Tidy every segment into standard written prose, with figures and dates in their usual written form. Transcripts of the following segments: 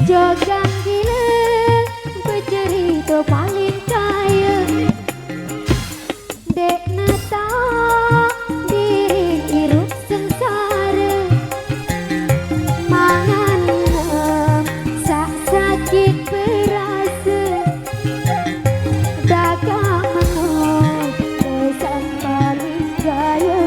Jogan gila bercerita paling kaya dek neta diri hirup sengsara mangan sak sakit berasa dagang menung kesan paling kaya.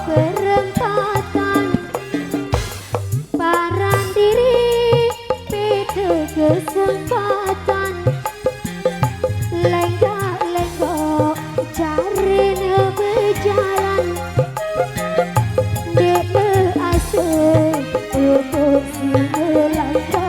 Perempatan paran diri beda kesempatan lenggak-lenggok cari berjalan dek berasal untuk melangkah.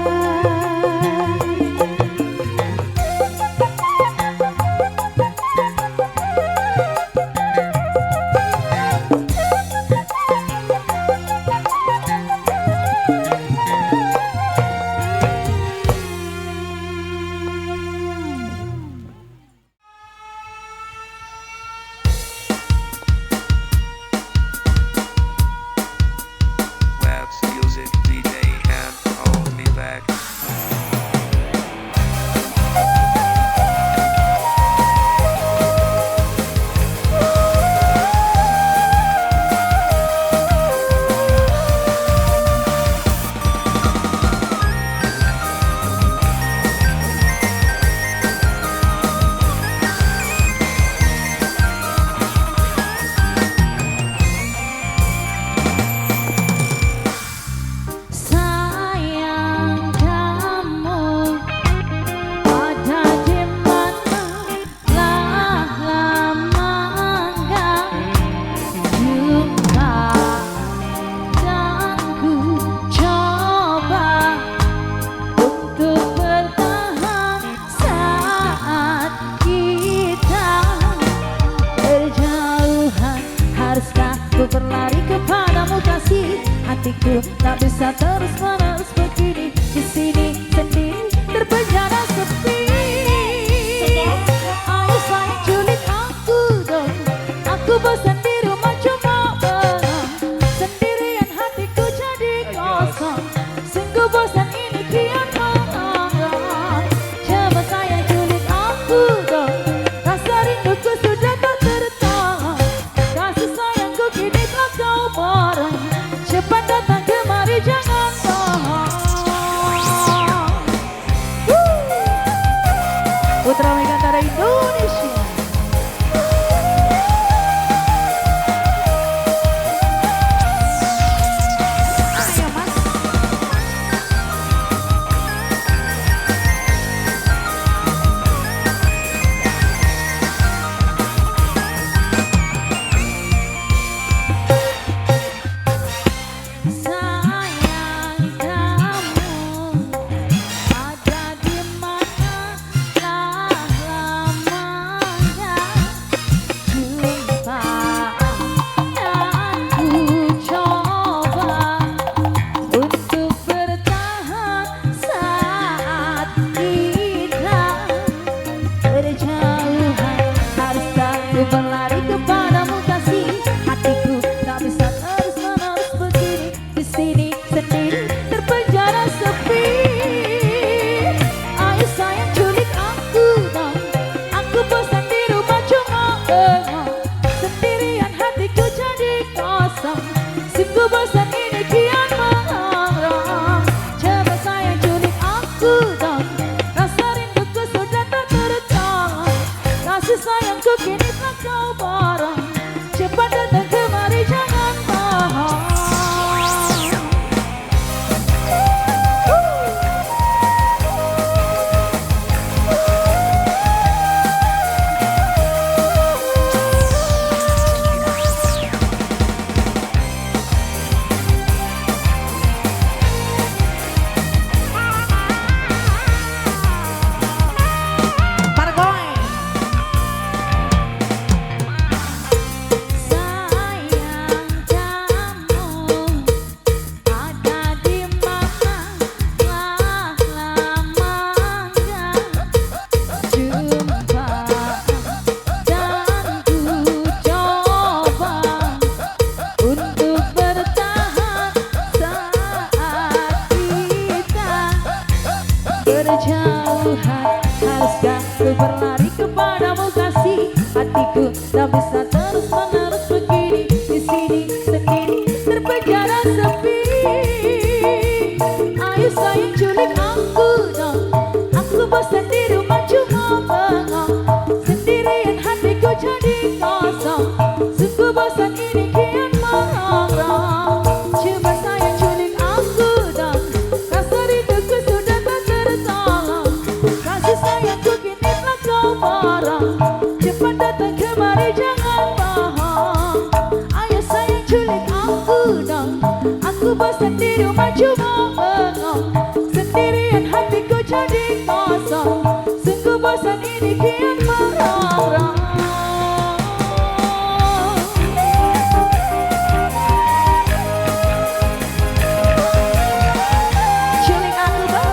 Music DJ and hold me back. Berlari kepadamu kasih, hatiku tak bisa terus-menerus begini di sini sendiri terpenjara sepi. Ayo sayang culik aku dong, aku bosan di rumah cuma benang sendirian, hatiku jadi kosong, sungguh bosan ini kian menganggap. Coba sayang culik aku dong, rasa rinduku sudah tak tertahan, kasih sayangku kini kau barang, cepat datang kemari jangan tahan. Putra Megantara Indonesia. Ayo mas. Berjauhan Kasih sayangku kini telah kau barang. Cepat datang kemari jangan tahan. Haruskah ku berlari kepadamu kasih hatiku tak bisa terus menerus begini di sini sendiri terpenjara sepi. Ayo sayang culik aku dong, aku bosan di rumah cuma bengong sendirian hatiku jadi kosong. Sungguh bosan ini kian merongrong. Coba sayang culik aku dong, rasa rinduku sudah tak tertolong. Kasih sayangku kini telah kau barang. Cepat datang kemari jangan bohong. Ayo sayang culik aku dong, aku bosan di rumah cuma bengong sendirian hatiku jadi kosong. Sungguh bosan ini kian merongrong. Culik aku dong.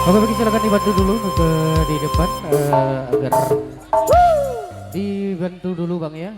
Oke, bagi silakan dibantu dulu ke di depan agar dibantu dulu Bang ya.